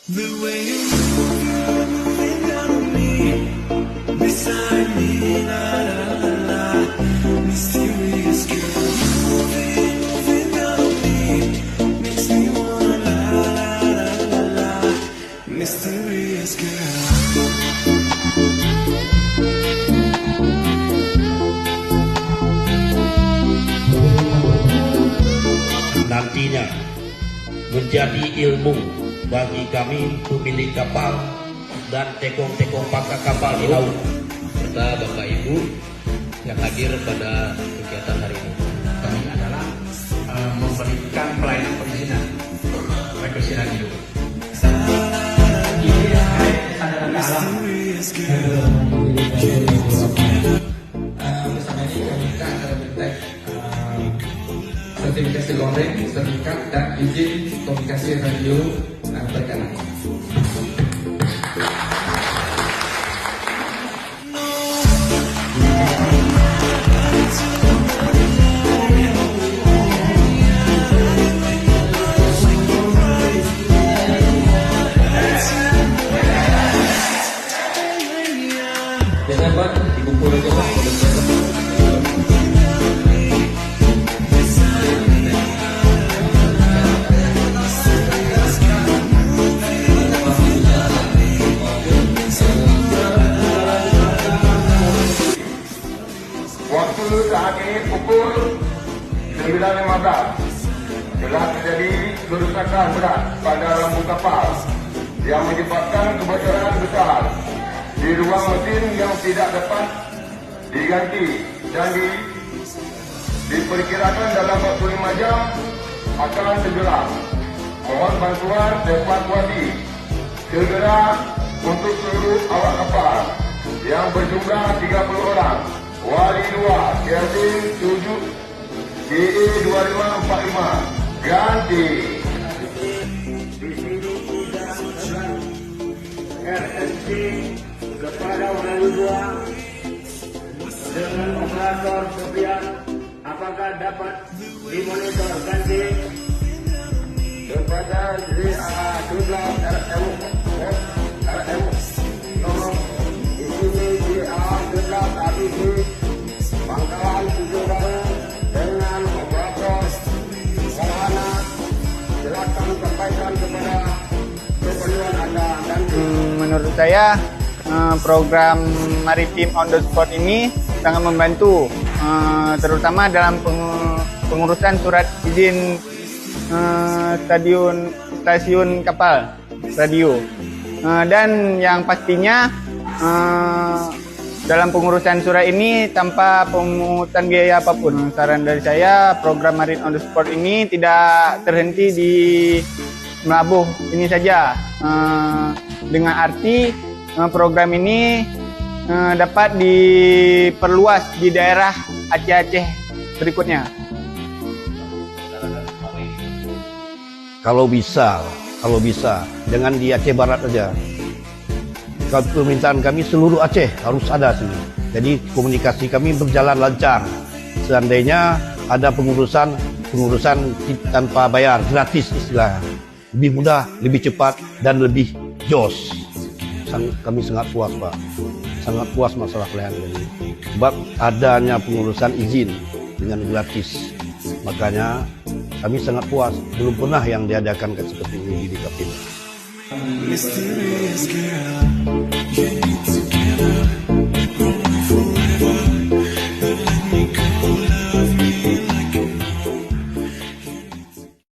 The way you move, you're moving down on me, beside me, la la la la. Mysterious girl, moving down on me, makes me wanna la la la la la. Mysterious girl. Nantinya menjadi ilmu bagi kami pemilik kapal dan tekong-tekong pangkat kapal di laut serta Bapak Ibu yang hadir pada kegiatan hari ini. Kami adalah memberikan pelayanan perizinan rekursiran hidup. Ini kesadaran alam. Bersama ini kami akan mentek sertifikasi loreng, sertifikat dan izin komunikasi radio berkenan. Biasanya Pak, dikumpul aja Pak. Waktu saat ini pukul 9.15 telah terjadi kerusakan berat pada lampu kapal yang menyebabkan kebocoran besar di ruang mesin yang tidak dapat diganti dan diperkirakan dalam waktu 5 jam akan tenggelam. Mohon bantuan evakuasi segera untuk seluruh awak kapal yang berjumlah 30 orang. Wali 2, Kelvin 7, DE 2545, ganti. Di sini tidak terbang RSC kepada Wali 2 dengan operator Sofian, apakah dapat dimonitor ganti kepada jumlah RMU tolong di sini jumlah ABG Pangkalan 7 bareng dengan operator Sarhana, silakan sampaikan kepada keperluan Anda dan menurut saya program Maritim on the Spot ini sangat membantu terutama dalam pengurusan surat izin stasiun kapal radio dan yang pastinya dalam pengurusan surat ini tanpa pemungutan biaya apapun. Saran dari saya, program Maritim on the Spot ini tidak terhenti di Melabuh ini saja. Dengan arti program ini dapat diperluas di daerah Aceh-Aceh berikutnya. Kalau bisa, jangan di Aceh Barat saja. Kalau permintaan kami seluruh Aceh harus ada sini. Jadi komunikasi kami berjalan lancar. Seandainya ada pengurusan tanpa bayar, gratis istilahnya. Lebih mudah, lebih cepat, dan lebih jos. Kami sangat puas Pak. Sangat puas masalah pelayanan ini. Sebab adanya pengurusan izin dengan gratis. Makanya kami sangat puas. Belum pernah yang diadakan seperti ini di Kapin. Mysterious girl.